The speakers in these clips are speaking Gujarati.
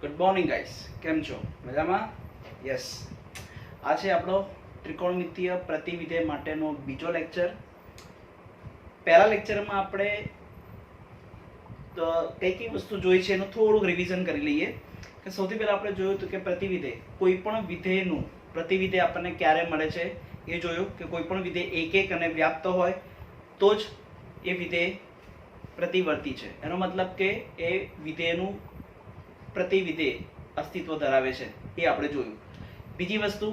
ગુડ મોર્નિંગ ગાઈસ, કેમ છો? મજામાં? યસ. આ છે આપણો ત્રિકોણમિતીય પ્રતિવિધેય માટેનો બીજો લેક્ચર. પહેલા લેક્ચરમાં આપણે કઈ કઈ વસ્તુ જોઈ છે એનું થોડુંક રિવિઝન કરી લઈએ. કે સૌથી પહેલા આપણે જોયું હતું કે પ્રતિવિધેય, કોઈ પણ વિધેયનું પ્રતિવિધેય આપણને ક્યારે મળે છે એ જોયું કે કોઈ પણ વિધેય એક એક અને વ્યાપ્ત હોય તો જ એ વિધેય પ્રતિવર્તી છે. એનો મતલબ કે એ વિધેયનું પ્રતિવિધેય અસ્તિત્વ ધરાવે છે, એ આપણે જોયું. બીજી વસ્તુ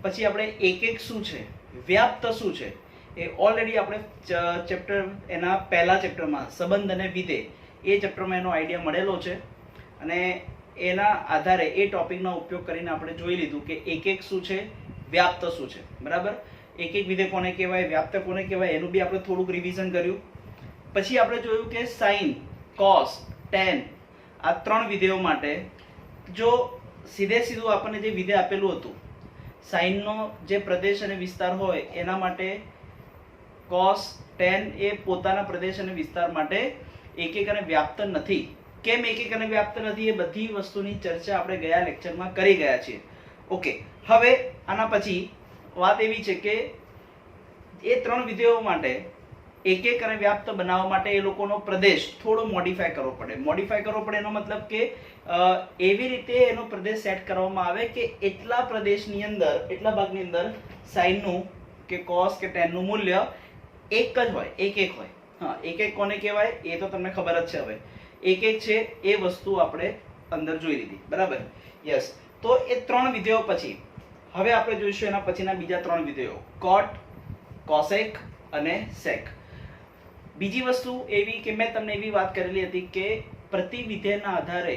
પછી આપણે એક એક શું છે, વ્યાપ્ત શું છે, એ ઓલરેડી આપણે ચેપ્ટર એના પહેલા ચેપ્ટરમાં સંબંધ અને વિધેય એ ચેપ્ટરમાં એનો આઈડિયા મળેલો છે અને એના આધારે એ ટોપિકનો ઉપયોગ કરીને આપણે જોઈ લીધું કે એક એક શું છે, વ્યાપ્ત શું છે. બરાબર? એક એક વિધેય કોને કહેવાય, વ્યાપ્ત કોને કહેવાય, એનું બી આપણે થોડુંક રિવિઝન કર્યું. પછી આપણે જોયું કે સાઇન, કોસ, ટેન આ ત્રણ વિધેયો માટે જો સીધે સીધું આપણને જે વિધેય આપેલું હતું, સાઇનનો જે પ્રદેશ અને વિસ્તાર હોય એના માટે કોસ, ટેન એ પોતાના પ્રદેશ અને વિસ્તાર માટે એક એક અને વ્યાપ્ત નથી. કેમ એક એક અને વ્યાપ્ત નથી, એ બધી વસ્તુની ચર્ચા આપણે ગયા લેક્ચરમાં કરી ગયા છીએ. ઓકે, હવે આના પછી વાત એવી છે કે એ ત્રણ વિધેયો માટે એક એક અને વ્યાપ્ત બનાવવા માટે એ લોકોનો પ્રદેશ થોડો મોડિફાય કરવો પડે. મોડિફાય કરવો પડે એનો મતલબ કે એવી રીતે એનો પ્રદેશ સેટ કરવામાં આવે કે એટલા પ્રદેશની અંદર, એટલા ભાગની અંદર સાઇનનું કે કોસ કે ટેનનું મૂલ્ય એક જ હોય, એક એક હોય. હા, એક એક કોને કહેવાય એ તો તમને ખબર જ છે. હવે એક એક છે એ વસ્તુ આપણે અંદર જોઈ લીધી. બરાબર? યસ. તો એ ત્રણ વિધેયો પછી હવે આપણે જોઈશું એના પછીના બીજા ત્રણ વિધેયો, કોટ, કોસેક અને સેક. બીજી વસ્તુ એવી કે મેં તમને એવી વાત કરેલી હતી કે પ્રતિવિધેયના આધારે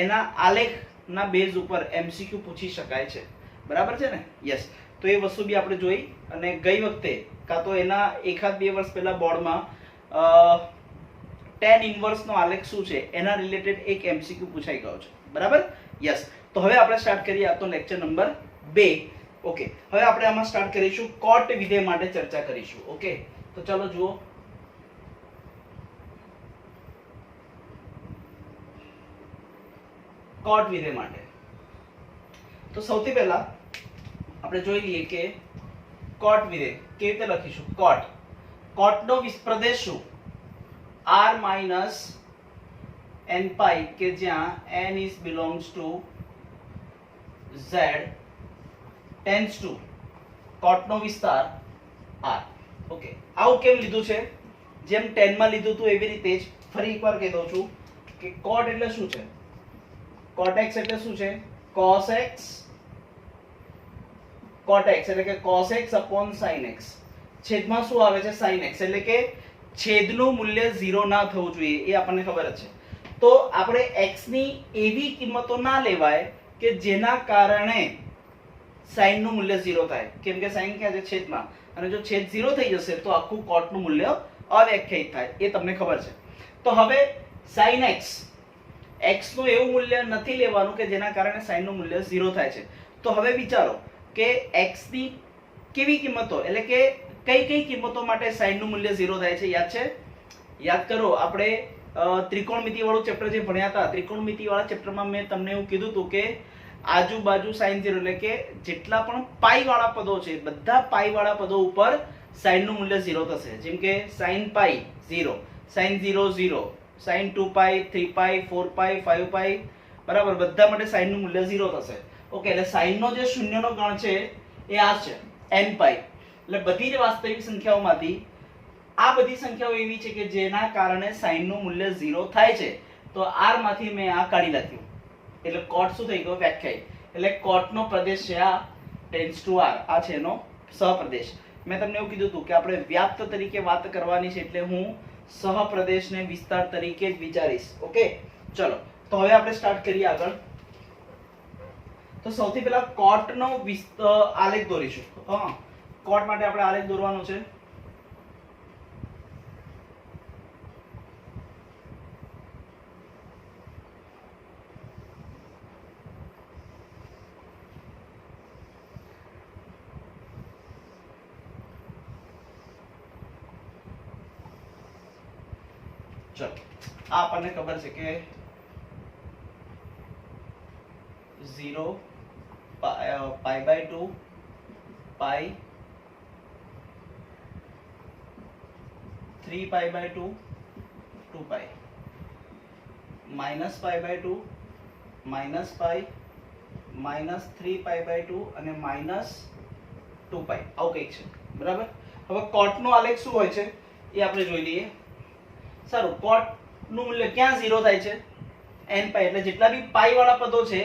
એના આલેખના બેઝ ઉપર MCQ પૂછી શકાય છે. બરાબર છે ને? યસ. તો એ વસ્તુ બી આપણે જોઈ અને ગઈ વખતે કાં તો એના એકાદ બે વર્ષ પહેલા બોર્ડમાં ટેન ઇન્વર્સનો આલેખ શું છે એના રિલેટેડ એક MCQ પૂછાઈ ગયો છે. બરાબર? યસ. તો હવે આપણે સ્ટાર્ટ કરીએ આ તો લેક્ચર નંબર 2. ઓકે, હવે આપણે આમાં સ્ટાર્ટ કરીશું કોટ વિધેય માટે ચર્ચા કરીશું. ઓકે, તો ચલો જુઓ. કોટ વિધેય માટે તો સૌથી પહેલા આપણે જોઈ લઈએ કે કોટ વિધેય કેવી રીતે લખીશું. કોટ, કોટનો પ્રદેશ શું? r માઇનસ n પાઈ કે જ્યાં n is belongs to z tends to કોટનો વિસ્તાર r. ઓકે, આવું કેમ લીધું છે? જેમ 10 માં લીધું હતું એવી રીતે જ ફરી એકવાર કહી દઉં છું કે કોટ એટલે શું છે? cot x એટલે શું છે? cos x, cot x એટલે કે cos x upon sin x. છેદમાં શું આવે છે? sin x. એટલે કે છેદનું મૂલ્ય 0 ના થવું જોઈએ, એ આપણને ખબર જ છે. તો આપણે x ની એવી કિંમતો ના લેવાય કે જેના કારણે sin નું મૂલ્ય 0 થાય. કેમ કે sin ક્યાં છે? છેદમાં. અને જો છેદ 0 થઈ જશે તો આખું cot નું મૂલ્ય અવ્યાખ્યાયિત થાય, એ તમને ખબર છે. તો હવે sin x, x નું એવું મૂલ્ય નથી લેવાનું કે જેના કારણે sin નું મૂલ્ય 0 થાય છે. તો હવે વિચારો કે x ની કેવી કિંમતો, એટલે કે કઈ કઈ કિંમતો માટે sin નું મૂલ્ય 0 થાય છે? યાદ છે? યાદ કરો, આપણે ત્રિકોણમિતિ વાળું ચેપ્ટર જે ભણ્યા હતા, ત્રિકોણમિતિ વાળા ચેપ્ટરમાં મેં તમને એવું કીધું હતું કે આજુબાજુ sin 0 એટલે કે જેટલા પણ પાઈ વાળા પદો છે, બધા પાઈ વાળા પદો ઉપર sin નું મૂલ્ય 0 થશે. જેમ કે sin પાઈ 0, sin 0 0, sin 2 પાઈ, 3 પાઈ, 4 પાઈ, 5 પાઈ. બરાબર? બધા માટે sin નું મૂલ્ય 0 થશે. ઓકે, એટલે sin નો જે શૂન્યનો ગણ છે એ આ છે, n પાઈ. એટલે બધી જ વાસ્તવિક સંખ્યાઓમાંથી આ બધી સંખ્યાઓ એવી છે કે જેના કારણે sin નું મૂલ્ય 0 થાય છે. તો r માંથી મેં આ કાઢી નાખ્યું, એટલે cot શું થઈ ગયો? વ્યાખ્યાયિત. એટલે cot નો પ્રદેશ છે આ tends to r. આ છે એનો સહપ્રદેશ. મેં તમને એવું કીધું હતું કે આપણે વ્યાપ્ત તરીકે વાત કરવાની છે, એટલે હું સહપ્રદેશને વિસ્તાર તરીકે જ વિચારીશ. ઓકે, ચલો. તો હવે આપણે સ્ટાર્ટ કરીએ આગળ. તો સૌથી પહેલા કોટ નો આલેખ દોરીશું. હા, કોટ માટે આપણે આલેખ દોરવાનો છે. ચલો, આ આપણને ખબર છે કે 0 pi by 2 pi 3 pi by 2 2 pi minus pi by 2 minus pi minus 3 pi by 2 અને માઇનસ 2 પાઈ આવું કંઈક છે બરાબર. હવે કોટ નો આલેખ શું હોય છે એ આપણે જોઈ લઈએ. સારું, કોટ નું મૂલ્ય ક્યાં 0 થાય છે? n પાઈ, એટલે જેટલા બી પાઈ વાળા પદો છે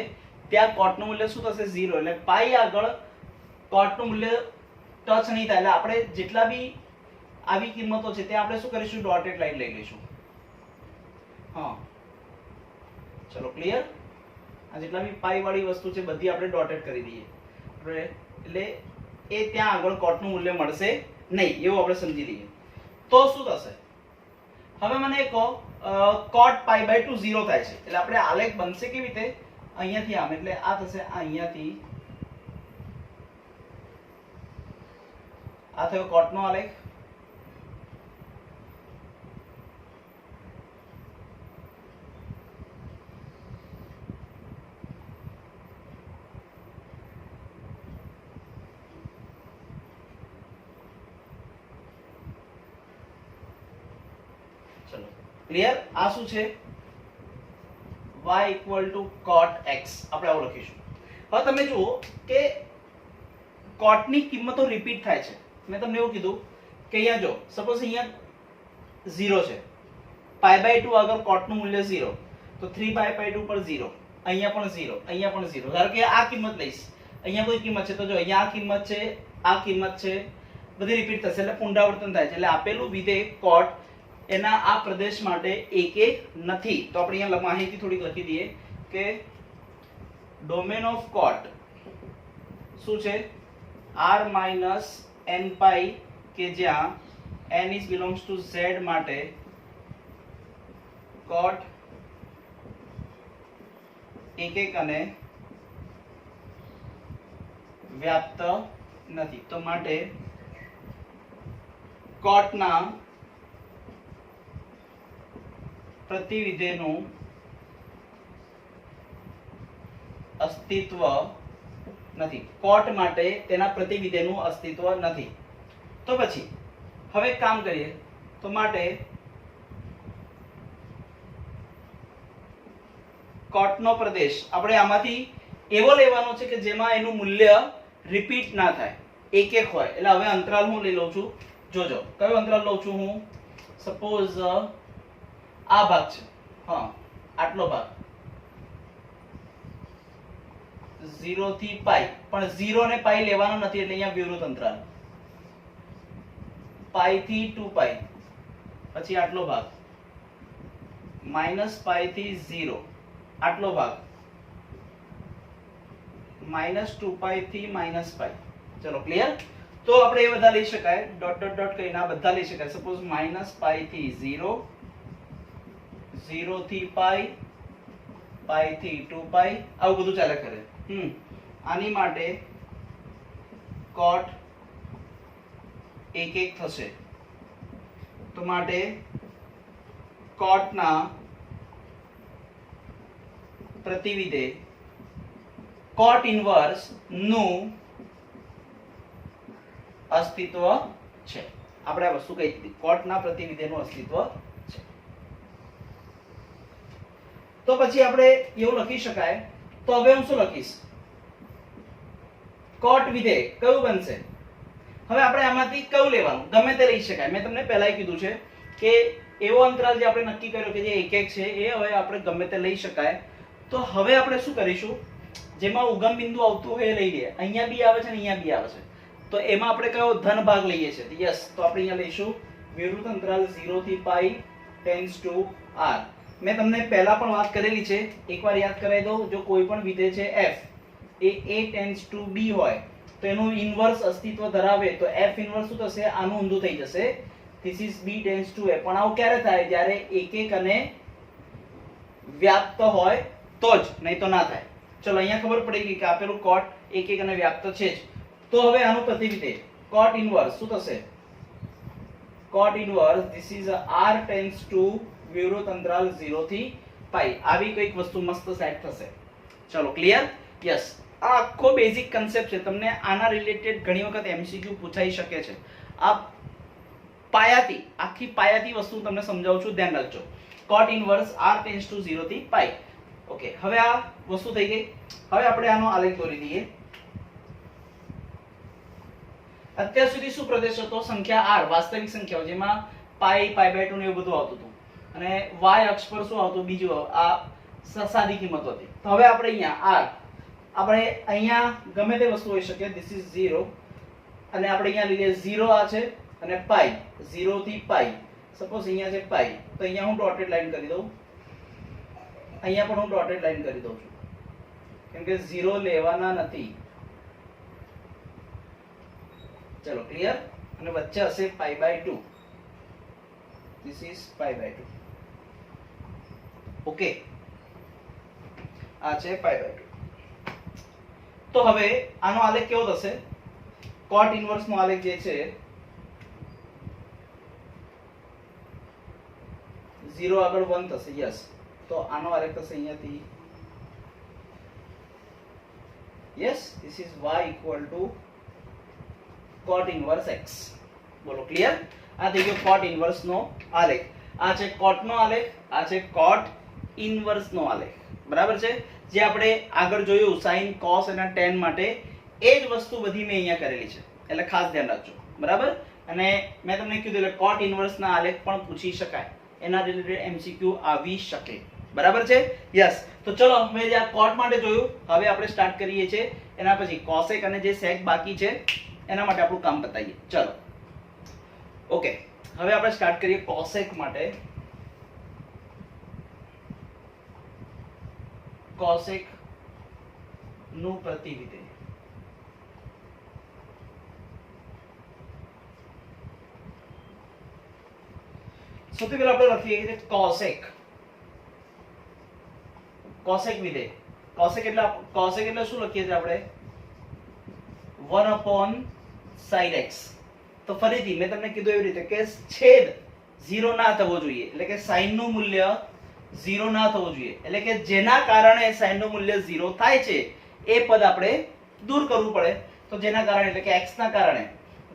ત્યાં કોટ નું મૂલ્ય શું થશે? 0. એટલે પાઈ આગળ કોટ નું મૂલ્ય ટચ નહીં થાય. એટલે આપણે જેટલા બી આવી કિંમતો છે ત્યાં આપણે શું કરીશું? ડોટેડ લાઈન લઈ લઈશું. હા, ચલો ક્લિયર. આ જેટલા બી પાઈ વાળી વસ્તુ છે બધી આપણે ડોટેડ કરી દઈએ. એટલે એ ત્યાં આગળ કોટ નું મૂલ્ય મળશે નહીં એવું આપણે સમજી લઈએ. તો શું થશે? હવે મને કહો કોટ પાઈ બાય 2 0 થાય છે એટલે આપણે આલેખ બનશે કેવી રીતે? અહીંયાથી આમ, એટલે આ થશે, આ અહીંયાથી આ થયો કોટ નો આલેખ. ચલો ક્લિયર. આ શું છે? y equal to cot x આપણે આવું લખીશું. હવે તમે જુઓ કે cot ની કિંમતો રિપીટ થાય છે. મેં તમને એવું કીધું કે અહીંયા જો સપોઝ અહીંયા 0 છે, પાઈ બાય 2 આગળ cot નું મૂલ્ય 0, તો 3 પાઈ બાય 2 પર 0, અહીંયા પણ 0, અહીંયા પણ 0. ધારો કે આ કિંમત લઈશ, અહીંયા કોઈ કિંમત છે તો જો અહીંયા આ કિંમત છે, આ કિંમત છે, બધી રિપીટ થશે એટલે પુનરાવર્તન થાય છે. એટલે આપેલું વિધેય cot એના આ પ્રદેશ માટે એક નથી. તો આપણે અહીંયા માહિતી થોડીક લખી દઈએ કે ડોમેન ઓફ કોટ શું છે? r માઇનસ n પાઈ, કે જ્યાં n is belongs to z માટે કોટ એક અને વ્યાપ્ત નથી. તો માટે કોટના પ્રતિવિધેયનું અસ્તિત્વ નથી. કોટ માટે તેના પ્રતિવિધેયનું અસ્તિત્વ નથી. તો પછી હવે એક કામ કરીએ. તો માટે કોટનો પ્રદેશ આપણે આમાંથી એવો લેવાનો છે કે જેમાં એનું મૂલ્ય રિપીટ ના થાય, એક એક હોય. એટલે હવે અંતરાલ હું લઈ લઉં છું. જોજો કયો અંતરાલ લઉં છું હું? સપોઝ આ ભાગ છે, હા આટલો ભાગ 0 થી પાઈ, પણ 0 ને પાઈ લેવાનો નથી એટલે અહીંયા વિવૃત અંતરાલ. પાઈ થી 2 પાઈ, પછી આટલો ભાગ માઇનસ પાઈ થી 0, આટલો ભાગ માઇનસ 2 પાઈ થી માઇનસ પાઈ. ચલો ક્લિયર. તો આપણે એ બધા લઈ શકાય, ડોટ ડોટ ડોટ કરીને આ બધા લઈ શકાય. સપોઝ માઇનસ પાઈ થી 0, 0 થી પાઈ, પાઈ થી 2 પાઈ, આવું બધું ચાલે કરે. આની માટે કોટ એક એક થશે. તો માટે કોટના પ્રતિવિધેય કોટ ઇન્વર્સ નું અસ્તિત્વ છે. આપણે આ વસ્તુ કહી દીધી, કોટના પ્રતિવિધેયનું અસ્તિત્વ છે. તો પછી આપણે એવું લખી શકાય. તો હવે હું શું લખીશ? કોટ વિધેય કયું બનશે? હવે આપણે આમાંથી કયું લેવાનું? ગમે તે લઈ શકાય. મેં તમને પહેલા કીધું છે કે એવો અંતરાલ જે આપણે નક્કી કર્યો કે જે એક એક છે એ હવે આપણે ગમે તે લઈ શકાય. તો હવે આપણે શું કરીશું? જેમાં ઉગમ બિંદુ આવતું હોય એ લઈ લઈએ. અહીંયા બી આવે છે ને અહીંયા બી આવે છે, તો એમાં આપણે કયો ધન ભાગ લઈએ છીએ? યસ, તો આપણે અહીંયા લઈશું વિવૃત અંતરાલ 0 થી પાઈ ટેન્ડ્સ ટુ r. મેં તમને પહેલા પણ વાત કરેલી છે, એકવાર યાદ કરાવી દઉં. જો કોઈ પણ વિધેય છે f A a tends to b હોય તો એનું ઇન્વર્સ અસ્તિત્વ ધરાવે તો f ઇન્વર્સ શું થશે? આનું ઊંધું થઈ જશે. This is b tends to a. પણ આવું ક્યારે થાય? જ્યારે એક એક અને વ્યાપ્ત હોય તો જ, નહીં તો ના થાય. ચલો અહીંયા ખબર પડી ગઈ કે આપેલું કોટ એક એક અને વ્યાપ્ત છે જ. તો હવે આનું પ્રતિવિધેય કોટ ઇન્વર્સ શું થશે? Cot inverse this is r tends to વિવૃત અંતરાલ 0 થી પાઈ. આવી કઈક વસ્તુ મસ્ત સેટ થશે. ચલો ક્લિયર. યસ, આ આખો બેઝિક કન્સેપ્ટ છે. તમને આના રિલેટેડ ઘણી વખત એમસીક્યુ પૂછાઈ શકે છે. આ પાયાથી, આખી પાયાથી વસ્તુ તમને સમજાવું છું, ધ્યાન રાખજો. cot inverse r tends two 0 થી પાઈ. ઓકે, હવે આ વસ્તુ થઈ ગઈ. હવે આપણે આનો આલેખ દોરી દઈએ. અત્યાર સુધી શું પ્રદેશ હતો? સંખ્યા r, વાસ્તવિક સંખ્યાઓ, જેમાં પાઈ, પાઈ બાય 2 ને એવું બધું આવતું હતું. અને y અક્ષ પર શું આવતું? બીજું આ સાદી કિંમતો હતી. તો હવે આપણે અહીંયા r, આપણે અહીંયા ગમે તે વસ્તુ હોઈ શકે. ધીસ ઇઝ 0 અને આપણે અહીંયા લઈએ 0 આ છે અને પાઈ, 0 થી પાઈ. સપોઝ અહીંયા છે પાઈ, તો અહીંયા હું ડોટેડ લાઈન કરી દઉં. અહીંયા પણ હું ડોટેડ લાઈન કરી દઉં છું, કેમ કે 0 લેવાના નથી. ચલો, ક્લિયર? અને વચ્ચે હશે pi by 2. This is pi by 2. Okay, આ છે પાઈ બાય 2. તો હવે આનો આલેખ કેવો થશે? cot ઇનવર્સ નો આલેખ જે છે 0 આગળ 1 થશે. યસ, તો આનો આલેખ થશે અહીંયાથી. Yes, this is y equal to cot inverse x. બોલો, ક્લિયર? આ થઈ ગયો cot ઇનવર્સ નો આલેખ. આ છે cot નો આલેખ, આ છે cot ઇનવર્સ નો આલેખ. બરાબર છે? જે આપણે આગળ જોયું sin, cos અને tan માટે, એ જ વસ્તુ બધી મેં અહીંયા કરેલી છે, એટલે ખાસ ધ્યાન રાખજો. બરાબર? અને મેં તમને કીધું એટલે cot ઇનવર્સ ના આલેખ પણ પૂછી શકાય, એના રિલેટેડ એમસીક્યુ આવી શકે. બરાબર છે? યસ. તો ચલો, મેં જે આ cot માટે જોયું, હવે આપણે સ્ટાર્ટ કરીએ છીએ એના પછી cosec અને જે sec બાકી છે એના માટે આપણું કામ બતાવીએ. ચલો, ઓકે, હવે આપણે સ્ટાર્ટ કરીએ cosec માટે. cosec નું પ્રતિવિધેય. સૌથી પહેલા આપણે લખીએ કે cosec, cosec વિધેય. cosec એટલે શું લખીએ છીએ આપણે? 1 upon sin x. તો ફરીથી મેં તમને કીધું એવી રીતે કે છેદ 0 ના થવો જોઈએ, એટલે કે sin નું મૂલ્ય 0 ના થવું જોઈએ. એટલે કે જેના કારણે sin નું મૂલ્ય 0 થાય છે એ પદ આપણે દૂર કરવું પડે. તો જેના કારણે એટલે કે x ના કારણે,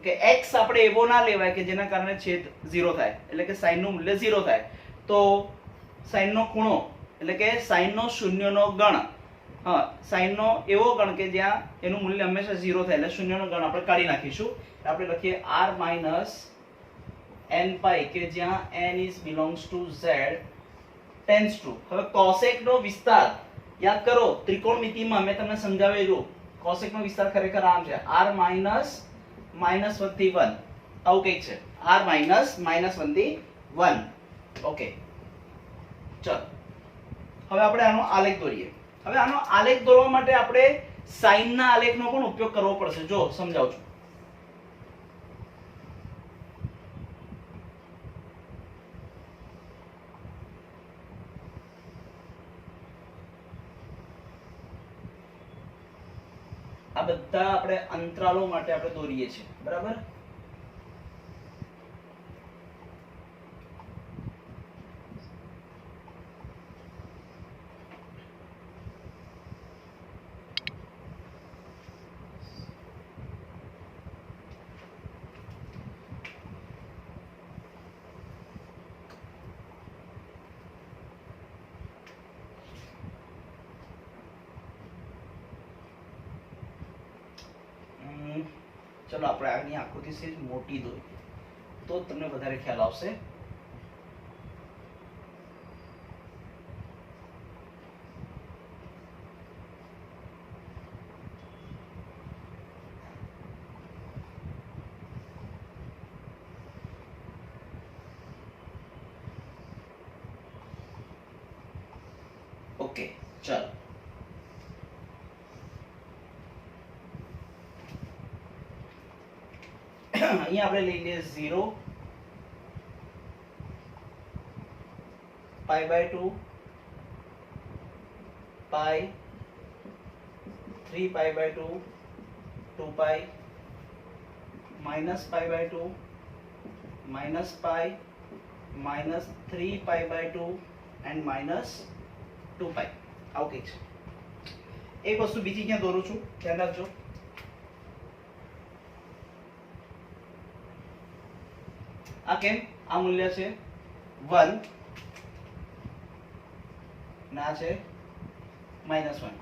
કે x આપણે એવો ના લેવાય કે જેના કારણે છેદ 0 થાય, એટલે કે sin નું મૂલ્ય 0 થાય. તો sin નો ખૂણો એટલે કે sin નો શૂન્યનો ગણ, હા, sin નો એવો ગણ કે જ્યાં એનું મૂલ્ય હંમેશા 0 થાય, એટલે શૂન્યનો ગણ આપણે કાઢી નાખીશું. આપણે લખીએ r minus n pi, કે જ્યાં n is belongs to z tends to. હવે cosec નો વિસ્તાર યાદ કરો, ત્રિકોણમિતિમાં મેં તમને સમજાવેલું. cosec નો વિસ્તાર ખરેખર આમ છે, r minus -1 થી 1, આવું કંઈક છે. r minus -1 થી 1. ઓકે, ચલો, હવે આપણે આનો આલેખ દોરીએ. હવે આનો આલેખ દોરવા માટે આપણે sin ના આલેખનો પણ ઉપયોગ કરવો પડશે. જો સમજાવું છું. આ બધા આપણે અંતરાલો માટે આપણે દોરીએ છીએ. બરાબર? ચલો, આપણે આની આકૃતિ સેજ મોટી દોરીએ તો તમને વધારે ખ્યાલ આવશે. ઓકે, ચાલો. અહીંયા આપણે લઈ લઈએ 0, pi by 2, pi, 3 pi by 2, 2 pi, minus pi by 2, minus pi, minus 3 pi by 2 and minus 2 pi. આવું કંઈક છે. એક વસ્તુ બીજી ક્યાં દોરું છું, ધ્યાન રાખજો. આ કેમ? આ મૂલ્ય છે 1 અને આ છે -1.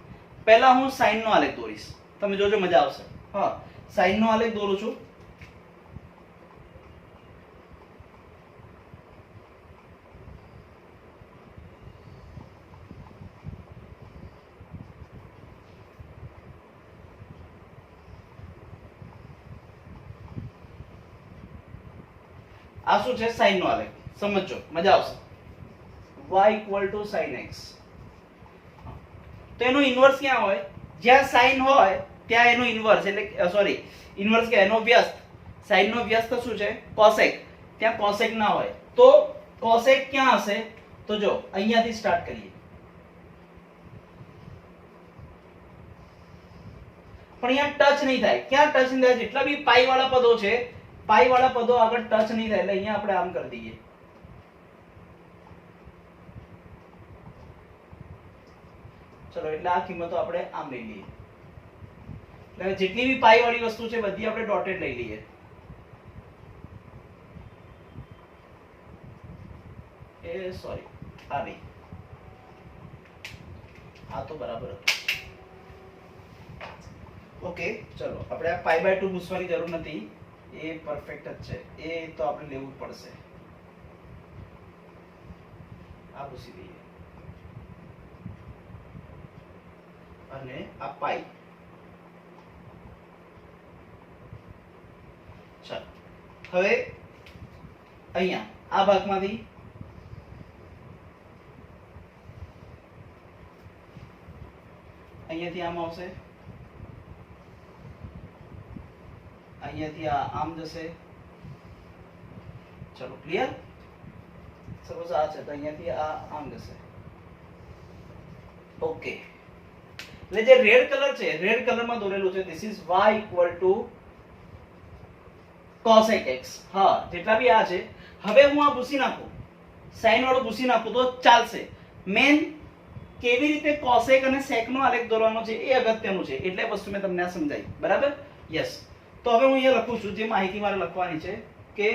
પહેલા હું સાઈન નો આલેખ દોરીશ, તમે જોજો મજા આવશે. હા, સાઈન નો આલેખ દોરું છું. આ શું છે? સાઈન નો આલેખ. સમજો, મજા આવશે. y = sin x. તો એનો ઇન્વર્સ ક્યાં હોય? જ્યાં સાઈન હોય ત્યાં એનો ઇન્વર્સ, એટલે સોરી ઇન્વર્સ કે એનો વ્યસ્ત, સાઈન નો વ્યસ્ત શું છે? કોસેક. ત્યાં કોસેક ના હોય તો કોસેક ક્યાં હશે? તો જો અહીંયાથી સ્ટાર્ટ કરીએ. પણ અહીંયા ટચ નહીં થાય. ક્યાં ટચ નહીં થાય? જેટલા બી પાઈ વાળા પદો છે, પાઈ વાળા પદો આગળ ટચ નહીં થાય, એટલે અહીંયા આપણે આમ કરી દઈએ. ચલો, એટલે આ કિંમતો આપણે આમ લઈ લઈએ. એટલે જેટલી બી પાઈ વાળી વસ્તુ છે બધી આપણે ડોટેડ લઈ લઈએ. એ સોરી, આ નહીં, આ તો બરાબર હતું. ઓકે, ચલો આપણે આ π/2 પૂછવાની જરૂર નથી, એ પરફેક્ટ જ છે. એ તો આપણે લેવું પડશે. આ પૂછી દઈએ અને આ પાઈ. ચાલો, હવે અહીંયા આ ભાગમાંથી અહીંયાથી આમ આવશે, અહીંયાથી આ આમ જશે. ચલો, ક્લિયર? સપોઝ આ છે તો અહીંયાથી આ આમ જશે. ઓકે, એટલે જે રેડ કલર છે, રેડ કલરમાં દોરેલું છે, this is y = cosec x. હા, જેટલા બી આ છે. હવે હું આ ભૂસી નાખું, સાઈન વાળું ભૂસી નાખું તો ચાલશે. મેન કેવી રીતે cosec અને sec નો આલેખ દોરવાનો છે એ અગત્યનું છે, એટલે વસ્તુ મેં તમને આ સમજાવી. બરાબર? યસ. તો હવે હું અહીંયા લખું છું, જે માહિતી મારે લખવાની છે કે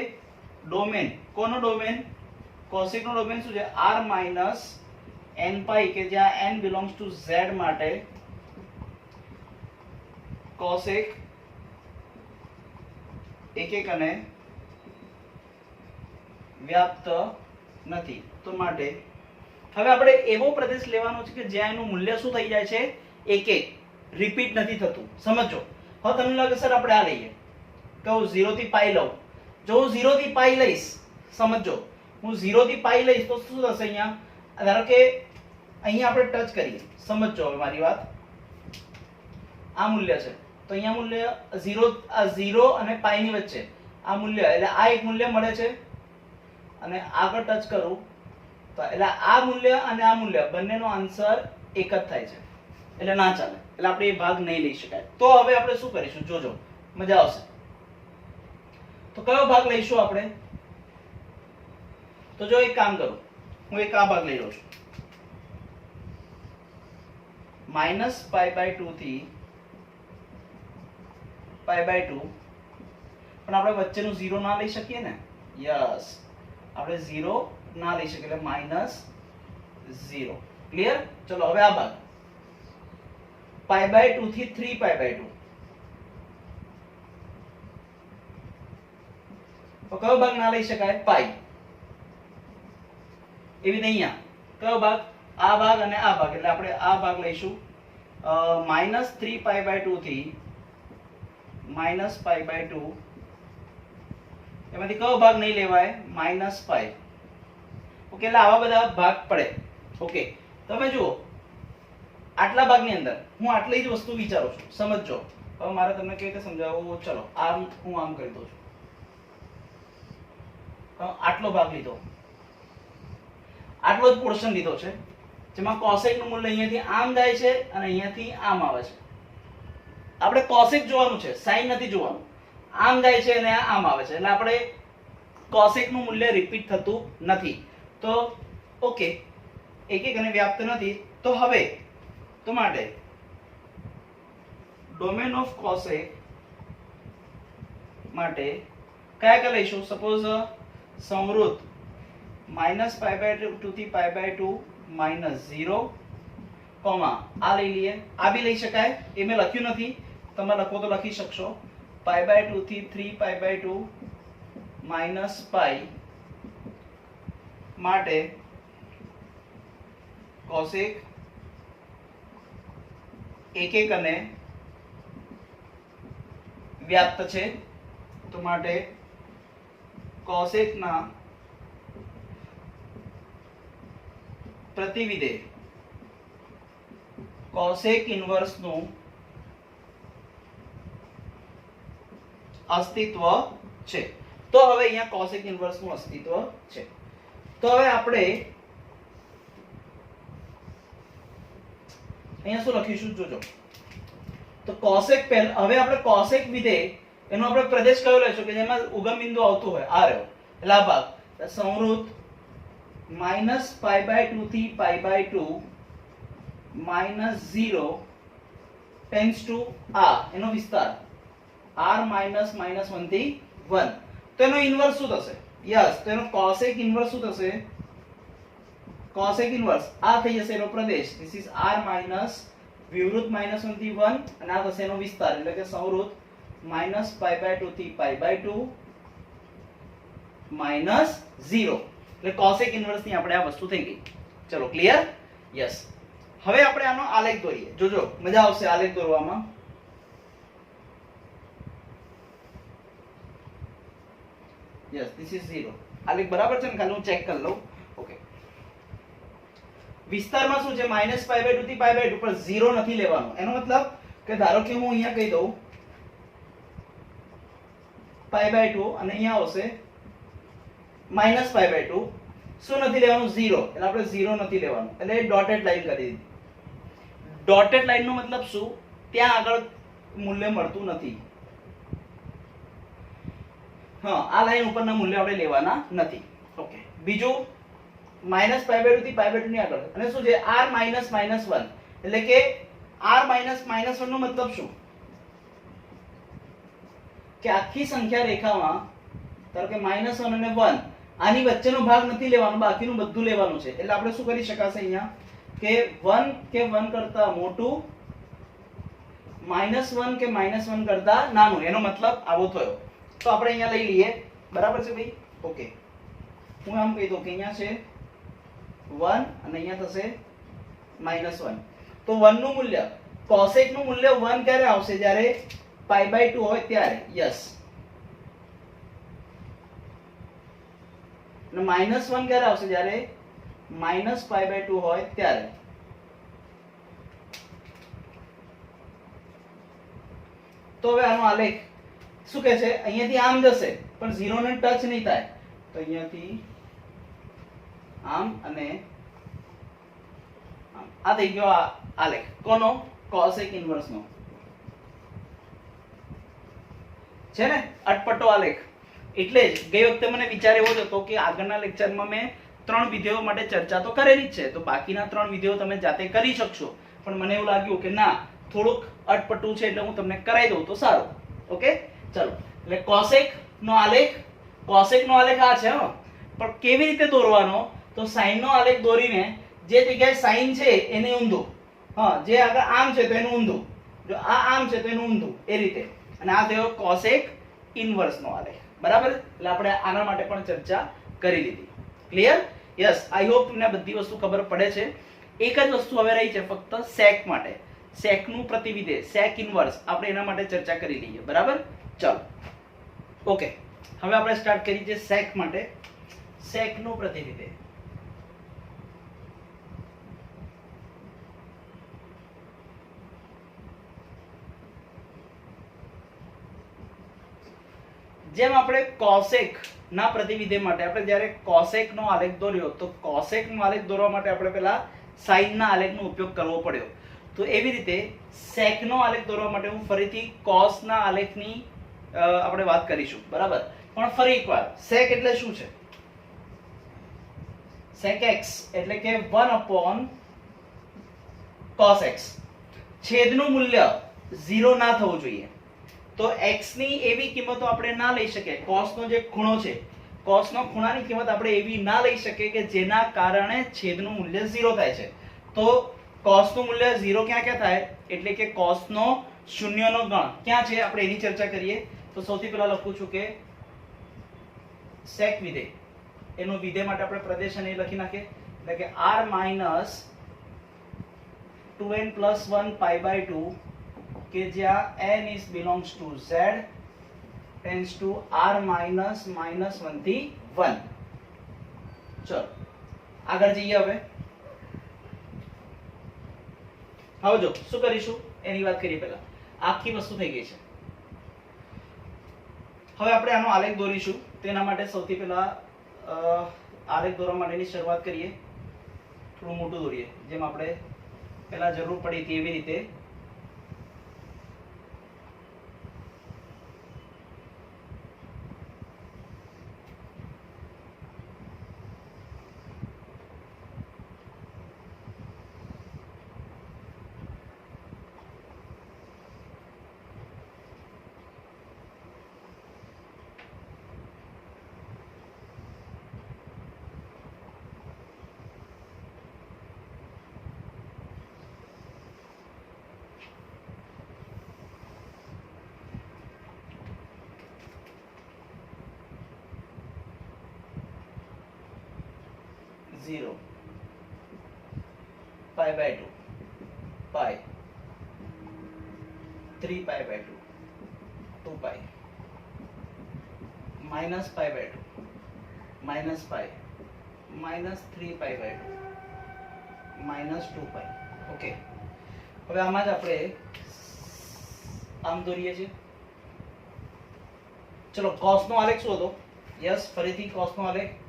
ડોમેન, કોનો ડોમેન? cosec નો ડોમેન શું છે? r - n π, કે જ્યાં n belongs to z માટે cosec એકક અને વ્યાપ્ત નથી. તો માટે હવે આપણે એવો પ્રદેશ લેવાનો છે કે જ્યાં એનું મૂલ્ય શું થઈ જાય છે? એકક, રિપીટ નથી થતું. સમજો. હવે તમને લાગે સર આપણે આ લઈએ, કહું 0 થી π લઉં. જો હું 0 થી π લઈશ, સમજો હું 0 થી π લઈશ તો શું થશે? અહીંયા ધારો કે અહીંયા આપણે ટચ કરીએ. સમજો હવે મારી વાત. આ મૂલ્ય છે તો અહીંયા મૂલ્ય 0, આ 0 અને π ની વચ્ચે આ મૂલ્ય, એટલે આ એક મૂલ્ય મળે છે અને આગળ ટચ કરું તો એટલે આ મૂલ્ય અને આ મૂલ્ય બંનેનો આન્સર એક જ થાય છે, એટલે ના ચાલે. એટલે આપણે એ ભાગ નહીં લઈ શકાય. તો હવે આપણે શું કરીશું? જોજો, મજા આવશે. તો કયો ભાગ લઈશું આપણે? તો જો એક કામ કરું, હું એક આ ભાગ લઈ લઉં છું, -π/2 થી π/2. પણ આપણે વચ્ચેનું 0 ના લઈ શકીએ ને? યસ, આપણે 0 ના લઈ શકીએ, એટલે -0. ક્લિયર? ચલો, હવે આ ભાગ π/2 થી 3π/2. તો કયો ભાગ ના લઈ શકાય? પાઈ. એવી રીતે અહીંયા કયો ભાગ? આ ભાગ અને આ ભાગ, એટલે આપણે આ ભાગ લઈશું -3π/2 થી -π/2. એમાંથી કયો ભાગ નહીં લેવાય? -π. ઓકે, એટલે આવા બધા ભાગ પડે. ઓકે, તમે જુઓ આટલા ભાગની અંદર હું આટલી જ વસ્તુ વિચારું છું. સમજો. હવે મારે તમને કેવી રીતે સમજાવવું? ચલો, આમ હું આમ કરી દઉં છું. આટલો ભાગ લીધો, આટલો જ પોર્શન લીધો છે, જેમાં cosec નું મૂલ્ય અહીંયાથી આમ જાય છે અને અહીંયાથી આમ આવે છે. આપણે cosec જોવાનું છે, sin નથી જોવાનું. આમ જાય છે અને આમ આવે છે, એટલે આપણે cosec નું મૂલ્ય રિપીટ થતું નથી. તો ઓકે, એકક અને વ્યાપ્ત નથી. તો હવે તો માટે ડોમેન ઓફ કોસેક માટે કયા કયા લઈશું? સપોઝ સંવૃત -π/2 થી π/2 -0, કોમા આ લઈ લઈએ. આ બી લઈ શકાય, એ મેં લખ્યું નથી, તમે લખો તો લખી શકશો. π/2 થી 3π/2 -π માટે કોસેક એકક અને વ્યાપ્ત છે. તો માટે કોસેક ના પ્રતિવિધેય કોસેક ઇન્વર્સ નું અસ્તિત્વ છે. તો હવે અહીંયા કોસેક ઇન્વર્સ નું અસ્તિત્વ છે. તો હવે આપણે અહીંયા શું લખીશું જોજો. તો કોસેક હવે આપણે કોસેક વિધેય એનો આપણે પ્રદેશ કયો લેશું કે જેમાં ઉગમ બિંદુ આવતું હોય આ રહ્યો એટલે આ ભાગ સંવૃત -π/2 થી π/2 -0 ટેન્ડ્સ ટુ આ એનો વિસ્તાર r -1 થી 1. તો એનો ઇન્વર્સ શું થશે? યસ, તો એનો કોસેક ઇન્વર્સ શું થશે? કોસેક ઇન્વર્સ આ થઈ જશે એનો પ્રદેશ. ધીસ ઇઝ r વિવૃત -1 થી 1 અને આ થશે એનો વિસ્તાર એટલે કે સંવૃત -π/2 થી π/2 -0. એટલે કોસેક ઇન્વર્સ ની આપણે આ વસ્તુ થઈ ગઈ. ચલો ક્લિયર? યસ. હવે આપણે આનો આલેખ દોરીએ. જોજો મજા આવશે આલેખ દોરવામાં. Yes, this is 0. આલેખ બરાબર છે ને? ખાલી હું ચેક કરી લઉં. ઓકે. વિસ્તારમાં શું છે? -π/2 થી π/2 પર 0 નથી લેવાનો. એનો મતલબ કે ધારો કે હું અહીંયા કહી દઉં π/2 અને અહીંયા આવશે -π/2. શું નથી લેવાનું? 0. એટલે આપણે 0 નથી લેવાનું. એટલે ડોટેડ લાઈન કરી દીધી. ડોટેડ લાઈન નો મતલબ શું? ત્યાં આગળ મૂલ્ય મળતું નથી. હા, આ લાઈન ઉપરના મૂલ્ય આપણે લેવાના નથી. ઓકે. બીજું -π/2 થી π/2 ની આગળ અને શું છે? r -1 એટલે કે r -1 નો મતલબ શું? કે આખી સંખ્યા રેખામાં ધારો કે -1 અને 1 આની વચ્ચેનો ભાગ નથી લેવાનો, બાકીનું બધું લેવાનું છે. એટલે આપણે શું કરી શકાશે અહીંયા કે 1 કે 1 કરતા મોટું, -1 કે -1 કરતા નાનું. એનો મતલબ આવો થયો. તો આપણે અહીંયા લઈ લઈએ. બરાબર છે ભાઈ? ઓકે. હું આમ કહી દઉં કે અહીંયા છે 1 અને અહીંયા થશે -1. તો 1 નું મૂલ્ય, કોસેક નું મૂલ્ય 1 ક્યારે આવશે? જ્યારે π/2 હોય ત્યારે. યસ. અને -1 ક્યારે આવશે? જ્યારે -π/2 હોય ત્યારે. તો હવે આનો આલેખ શું કહે છે? અહીંયાથી આમ જશે પણ 0 ને ટચ નહીં થાય. તો અહીંયાથી આમ અને આમ. આ થઈ ગયો આલેખ. કોનો? કોસેક ઇન્વર્સ નો. છે ને? અટપટો આલેખ. એટલે જ ગઈ વખતે મને વિચાર એવો જ હતો કે આગળના લેક્ચરમાં મેં 3 વિધેયો માટે ચર્ચા તો કરેલી જ છે, તો બાકીના 3 વિધેયો તમે જાતે કરી શકશો. પણ મને એવું લાગ્યું કે ના, થોડુંક અટપટું છે એટલે હું તમને કરાવી દઉં તો સારું. ઓકે, ચલો. એટલે કોસેક નો આલેખ આ છે. પણ કેવી રીતે દોરવાનો? તો સાઈન નો આલેખ દોરીને જે જગ્યાએ સાઈન છે એને ઊંધું, હા, જે આગળ આમ છે તો એનું ઊંધું, જો આ આમ છે તો એનું ઊંધું, એ રીતે. અને આ થયો કોસેક ઇન્વર્સ નો આલેખ. બરાબર? એટલે આપણે આના માટે પણ ચર્ચા કરી લીધી. ક્લિયર? યસ. આઈ હોપ તમને બધી વસ્તુ ખબર પડે છે. એક જ વસ્તુ હવે રહી છે ફક્ત સેક માટે. સેક નું પ્રતિવિધેય, સેક ઇન્વર્સ, આપણે એના માટે ચર્ચા કરી લઈએ. બરાબર? ચાલો. ઓકે. હવે આપણે સ્ટાર્ટ કરી છે સેક માટે. સેક નું પ્રતિવિધેય. જેમ આપણે કોસેક ના પ્રતિવિધેય માટે આપણે જ્યારે કોસેક નો આલેખ દોર્યો, તો કોસેક નો આલેખ દોરવા માટે આપણે પહેલા સાઈન ના આલેખનો ઉપયોગ કરવો પડ્યો. તો એવી રીતે સેક નો આલેખ દોરવા માટે હું ફરીથી કોસ ના આલેખની આપણે વાત કરીશું. બરાબર? પણ ફરી એકવાર, સેક એટલે શું છે? sec x એટલે કે 1 upon cos x. છેદનું મૂલ્ય 0 ના થવું જોઈએ. તો x ની એવી કિંમતો આપણે ના લઈ શકીએ. cos નો જે ખૂણો છે, cos નો ખૂણાની કિંમત આપણે એવી ના લઈ શકીએ કે જેના કારણે છેદનું મૂલ્ય 0 થાય છે. તો cos નું મૂલ્ય 0 ક્યાં ક્યાં થાય, એટલે કે cos નો શૂન્યનો ગણ ક્યાં છે આપણે એની ચર્ચા કરીએ. તો સૌથી પહેલા લખું છું કે sec વિધેય, એનું વિધેય માટે આપણે પ્રદેશ અને લખી નાખીએ, એટલે કે r minus 2n plus 1 pi by 2 કે જ્યાં n is belongs to z tends to r minus minus 1 થી 1. ચલો આગળ જઈએ. હવે જો શું કરીશું એની વાત કરીએ. પહેલા આખી વસ્તુ થઈ ગઈ છે. હવે આપણે આનો આલેખ દોરીશું. તેના માટે સૌથી પહેલા આલેખ દોરવા માટેની શરૂઆત કરીએ. થોડું મોટું દોરીએ, જેમ આપણે પહેલા જરૂર પડી હતી એવી રીતે. Zero, pi by 2, pi, 3 pi by 2, 2 pi, minus pi by 2, minus pi, minus 3 pi by 2, minus 2 pi. Okay, હવે આમાં જ આપણે આમ દોરીએ છીએ. ચલો cos નો આલેખ શું હતો? યસ, ફરીથી cos નો આલેખ.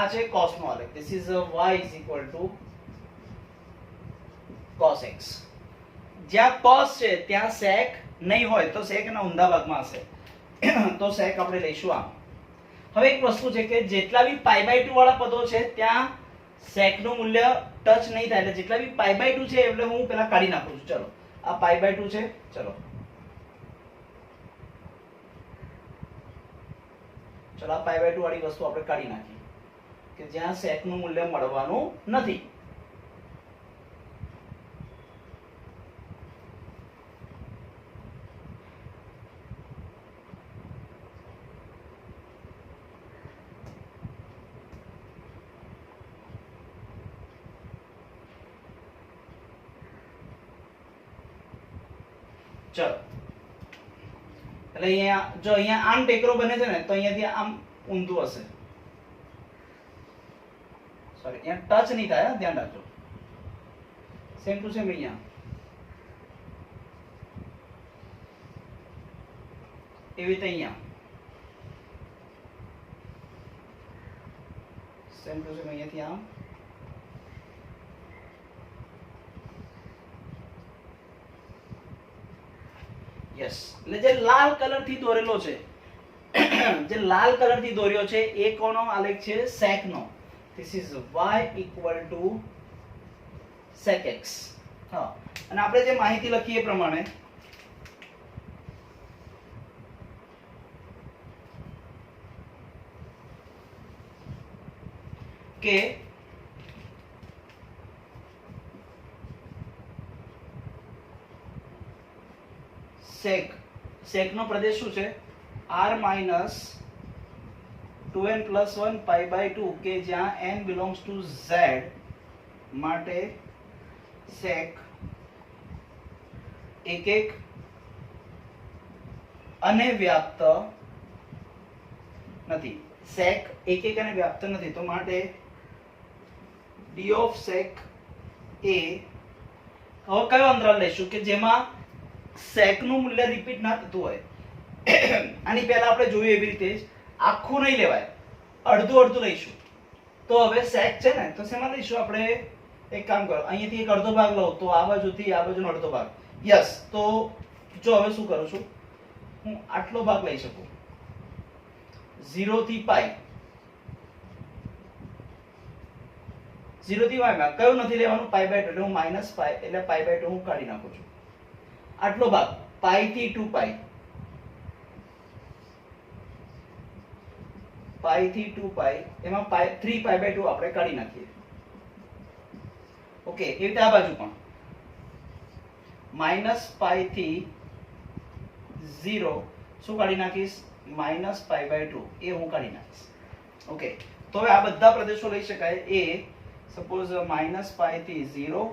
આ છે cos નો આલેખ. This is y is equal to cos x. જ્યાં cos છે ત્યાં sec નહીં હોય તો sec ના ઊંધા ભાગમાં હશે. તો sec આપણે લઈશું આમ. હવે એક વસ્તુ છે કે જેટલા બી pi by 2 વાળા પદો છે ત્યાં sec નું મૂલ્ય ટચ નહીં થાય. એટલે જેટલા બી pi by 2 છે એટલે હું પહેલા કાઢી નાખું છું. ચલો આ pi by 2 છે. ચલો આ pi by 2 વાળી વસ્તુ આપણે કાઢી નાખીએ કે જ્યાં sec નું મૂલ્ય મળવાનું નથી. ચલો એટલે અહીંયા જો અહીંયા આમ ટેકરો બને છે ને તો અહીંયાથી આમ ઊંધું હશે. સોરી, અહીંયા ટચ નહીં થાય, ધ્યાન રાખજો. સેમ ટુ સેમ અહીંયા એવી રીતે અહીંયા સેમ ટુ સેમ અહીંયાથી આમ. યસ, એટલે જે લાલ કલર થી દોરેલો છે, જે લાલ કલર થી દોર્યો છે એ કોનો આલેખ છે? sec no. This is y equal to sec x. હા, અને આપણે જે માહિતી લખીએ એ પ્રમાણે કે sec નો પ્રદેશ શું છે? r minus 2n plus 1 pi by 2 કે જ્યાં n belongs to z માટે sec એક એક અને વ્યાપ્ત નથી. sec એક એક અને વ્યાપ્ત નથી, તો માટે d of sec a. હવે કયો અંતરાલ લઈશું કે જેમાં sec નું મૂલ્ય રિપીટ ના થતું હોય? આની પહેલા આપણે જોયું એવી રીતે જ આખું નહીં લેવાય, અડધું અડધું લઈશું. તો હવે sec છે ને, તો શેમાં લઈશું આપણે? એક કામ કરો, અહીંયાથી એક અડધો ભાગ લઉં તો આ બાજુથી આ બાજુનો અડધો ભાગ, યસ, તો જો હવે શું કરું છું, હું આટલો ભાગ લઈ શકું 0 થી પાઈ, 0 થી પાઈ માં કયું નથી લેવાનું, પાઈ બાય 2, એટલે હું માઈનસ પાઈ એટલે પાઈ બાય 2 હું કાઢી નાખું છું. આટલો ભાગ પાઈ થી 2 પાઈ, પાઈ થી 2 પાઈ, એમાં પાઈ 3 પાઈ બાય 2 આપણે કાઢી નાખીએ. ઓકે, એવી રીતે આ બાજુ પણ માઈનસ પાઈ થી 0 શું કાઢી નાખીશ, માઈનસ પાઈ બાય 2 એ હું કાઢી નાખીશ. ઓકે, તો હવે આ બધા પ્રદેશો લઈ શકાય. એ સપોઝ માઈનસ પાઈ થી 0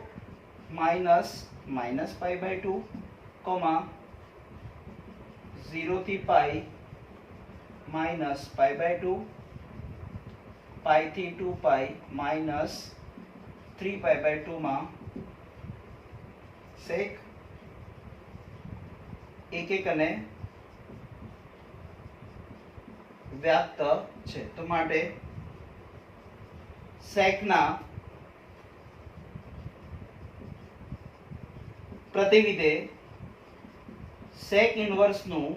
માઈનસ પાઈ બાય 2 કોમા 0 થી પાઈ માઈનસ પાઈ બાય 2, પાઈ થી 2 પાઈ માઈનસ 3 પાઈ બાય 2 માં sec એક અને વ્યાપ્ત છે. તો માટે sec ના પ્રતિવિધેય sec ઇનવર્સ નું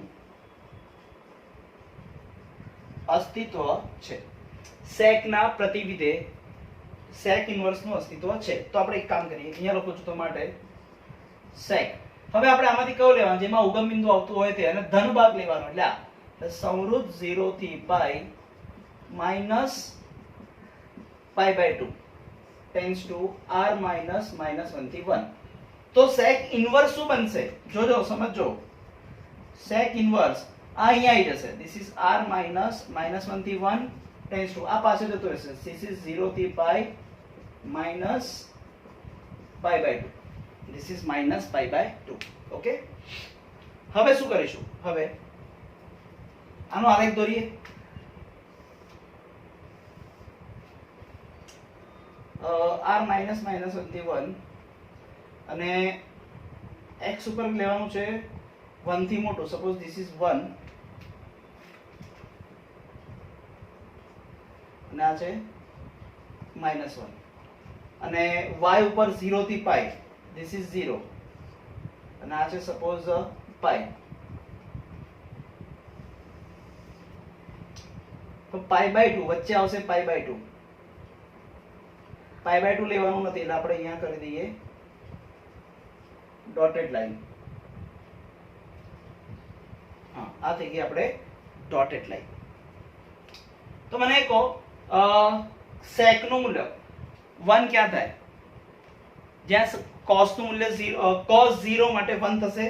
અસ્તિત્વ છે. sec ના પ્રતિવિધેય sec ઇનવર્સ નું અસ્તિત્વ છે. તો આપણે એક કામ કરીએ, અહીંયા લખું છું તો માટે sec. હવે આપણે આમાંથી કયો લેવાનો, જેમાં ઉગમ બિંદુ આવતું હોય તે, અને ધન ભાગ લેવાનો. એટલે આ સંવૃત 0 થી pi minus pi by 2 tends to r minus -1 થી 1. તો sec ઇનવર્સ શું બનશે, જોજો સમજો. sec ઇનવર્સ આ અહીંયા આવી જશે, ધીસ ઇઝ r માઈનસ -1 થી 1 ટેન્સ ટુ આ પાસે જતો રહેશે, ધીસ ઇઝ 0 થી pi minus pi by 2, this is minus pi by 2. Okay, હવે શું કરીશું, હવે આનો આલેખ દોરીએ. r માઈનસ -1 થી 1 અને x ઉપર લેવાનું છે 1 થી મોટું, સપોઝ ધીસ ઇઝ 1 અને આ છે -1, અને y ઉપર 0 થી પાઈ, ધીસ ઇઝ 0 અને આ છે સપોઝ પાઈ. તો પાઈ બાય 2 વચ્ચે આવશે, પાઈ બાય 2, પાઈ બાય 2 લેવાનું નથી એટલે આપણે અહીંયા કરી દઈએ ડોટેડ લાઈન. હા, આ થઈ ગઈ આપણે ડોટેડ લાઈન. તો મને કહો sec નું મૂલ્ય 1 ક્યાં થાય, જ્યાં cos નું મૂલ્ય 0, cos 0 માટે 1 થશે.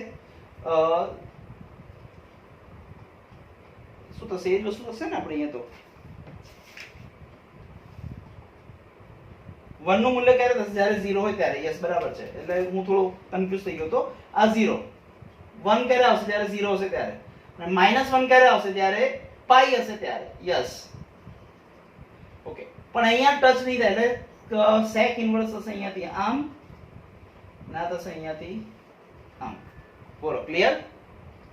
શું થશે, એ જ વસ્તુ થશે ને આપણે અહીંયા. તો 1 નું મૂલ્ય ક્યારે થશે, જ્યારે 0 હોય ત્યારે. યસ, બરાબર છે. એટલે હું થોડો કન્ફ્યુઝ થઈ ગયો તો. આ 0 1 ક્યારે આવશે, જ્યારે 0 હશે ત્યારે, અને -1 ક્યારે આવશે, જ્યારે પાઈ હશે ત્યારે. Yes, okay. પણ અહીંયા ટચ નહીં થાય, એટલે sec ઇનવર્સ થશે અહીંયાથી આમ, ના થશે અહીંયાથી આમ. બોલો, ક્લિયર?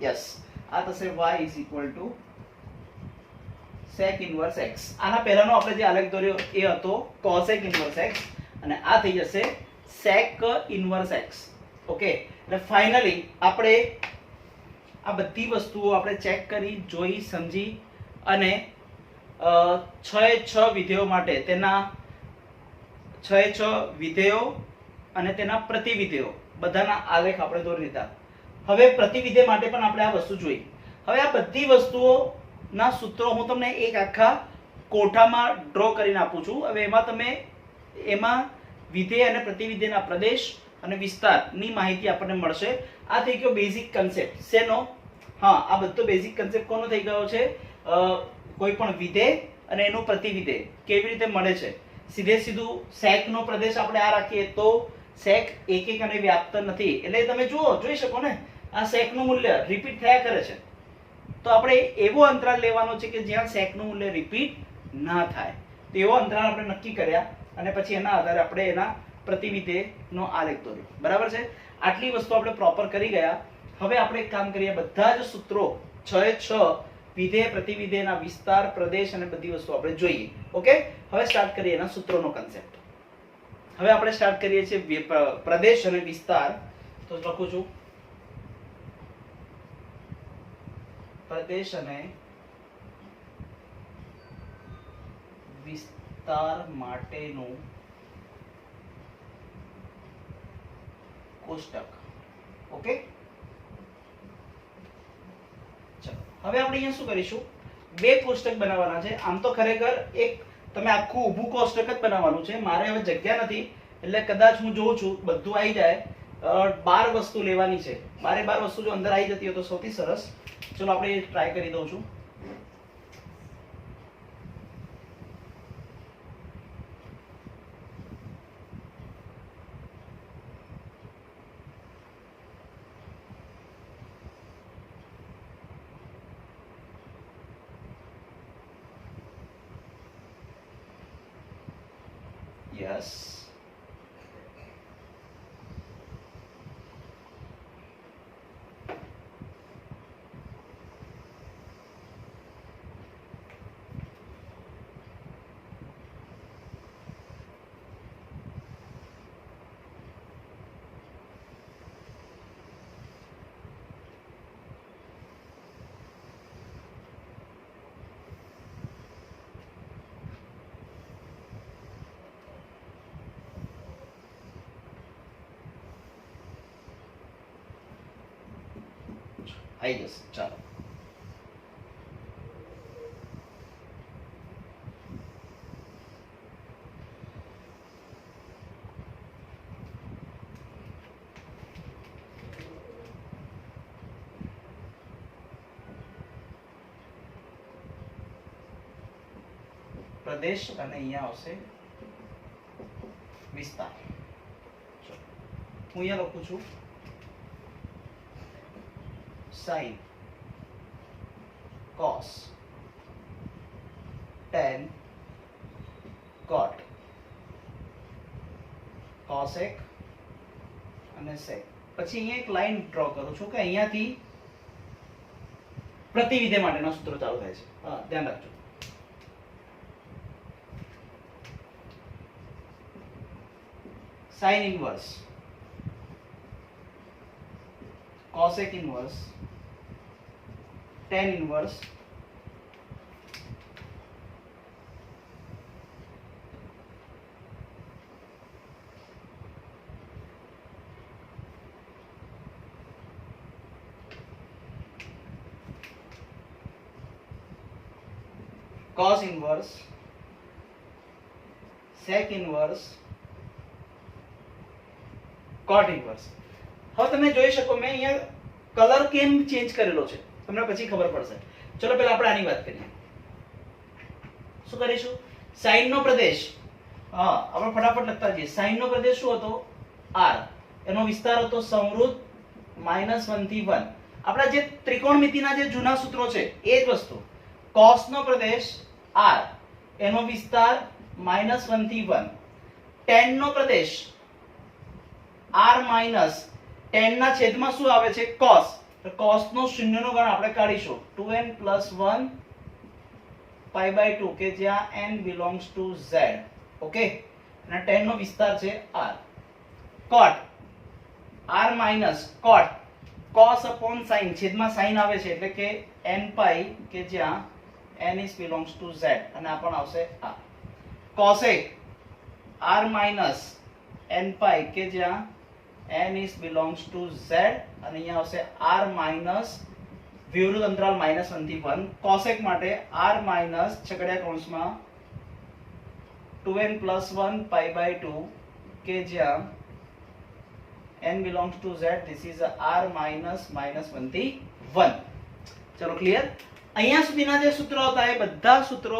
યસ, આ થશે y is equal to sec inverse x. આના પહેલાનો આપણે જે આલેખ દોર્યો એ હતો cosec ઇનવર્સ x, અને આ થઈ જશે sec ઇનવર્સ x. ઓકે, એટલે ફાઇનલી આપણે આ બધી વસ્તુઓ આપણે ચેક કરી, જોઈ, સમજી, અને 6 વિધેયો માટે તેના 6 વિધેયો અને તેના પ્રતિવિધેયો બધાના આલેખ આપણે દોરી લીધા. હવે પ્રતિવિધેય માટે પણ આપણે આ વસ્તુ જોઈ. હવે આ બધી વસ્તુઓ ના સૂત્રો હું તમને એક આખા કોઠામાં ડ્રો કરીને આપું છું. હવે એમાં વિધેય અને પ્રતિવિધેયના પ્રદેશ અને વિસ્તારની માહિતી આપણને મળશે. આ થઈ ગયો બેઝિક કન્સેપ્ટ. શેનો? હા, આ બધો બેઝિક કન્સેપ્ટ કોનો થઈ ગયો છે? કોઈ પણ વિધેય અને એનું પ્રતિવિધેય કેવી રીતે મળે છે. સીધે સીધું sec નો પ્રદેશ આપણે આ રાખીએ તો sec એક અને વ્યાપ્ત નથી, એટલે તમે જોઈ શકો ને, આ sec નું મૂલ્ય રિપીટ થયા કરે છે. તો આપણે એવો અંતરાલ લેવાનો છે કે જ્યાં sec નું મૂલ્ય રિપીટ ના થાય. તો એવો અંતરાલ આપણે નક્કી કર્યા, અને પછી એના આધારે આપણે એના પ્રતિવિધેયનો આલેખ દોર્યો. બરાબર છે? આટલી વસ્તુ આપણે પ્રોપર કરી ગયા. હવે આપણે એક કામ કરીએ, બધા જ સૂત્રો 6 વિધેય પ્રતિવિધેયના વિસ્તાર, પ્રદેશ અને બધી વસ્તુ આપણે જોઈએ. ઓકે, હવે સ્ટાર્ટ કરીએ એના સૂત્રોનો કન્સેપ્ટ. હવે આપણે સ્ટાર્ટ કરીએ છીએ પ્રદેશ અને વિસ્તાર. તો લખું છું પ્રદેશ અને વિસ્તાર માટેનું કોષ્ટક. ઓકે, ચલો હવે આપણે અહીંયા શું કરીશું, બે કોષ્ટક બનાવવાના છે. આમ તો ખરેખર એક તમે આખું ઊભું કોષ્ટક જ બનાવવાનું છે. મારે હવે જગ્યા નથી એટલે કદાચ હું જોઉં છું બધું આવી જાય. 12 વસ્તુ લેવાની છે. 12 વસ્તુ જો અંદર આવી જતી હોય તો સૌથી સરસ. ચલો આપણે ટ્રાય કરી દઉં છું. યસ, આવી જશે. ચાલો પ્રદેશ અને અહીંયા આવશે વિસ્તાર. હું અહીંયા લખું છું sin, cos, tan, cot, cosec અને sec. પછી અહીંયા એક લાઈન ડ્રો કરું છું કે અહીંયાથી પ્રતિવિધેય માટેના સૂત્રો ચાલુ થાય છે. હા, ધ્યાન રાખજો. sin inverse, cosec inverse, tan inverse, cos inverse, sec inverse, cot inverse. હવે તમે જોઈ શકો મેં અહીંયા કલર કેમ ચેન્જ કરેલો છે તમને પછી ખબર પડશે. ચલો પહેલા આપણે આની વાત કરીએ. શું કરીશું? sin નો પ્રદેશ, હા આપણે ફટાફટ લખતા જઈએ. sin નો પ્રદેશ શું હતો? r. એનો વિસ્તાર હતો સમવૃત્ત -1 થી 1. આપણા જે ત્રિકોણમિતિના જે જૂના સૂત્રો છે એ જ વસ્તુ. cos નો પ્રદેશ r, એનો વિસ્તાર -1 થી 1. tan નો પ્રદેશ r માઈનસ tan ના છેદમાં શું આવે છે? cos. તો cos નો શૂન્યનો ગણ આપણે કાઢીશું 2n + 1 π/2 કે જ્યાં n belongs to z. Okay, અને tan નો વિસ્તાર છે r. cot, r minus cot, cos upon sin, છેદમાં sin આવે છે એટલે કે n π કે જ્યાં n is belongs to z, અને આ પણ આવશે r. cosec, r minus n π કે જ્યાં n is belongs to z, અને અહીંયા આવશે r માઈનસ વિવૃત અંતરાલ -1 થી 1. cosec માટે r માઈનસ છગડીયા કૌંસમાં 2n + 1 π/2 કે જ્યાં n belongs to z. this is r minus -1 થી 1. ચલો ક્લિયર? અહીંયા સુધીના જે સૂત્રો હતા એ બધા સૂત્રો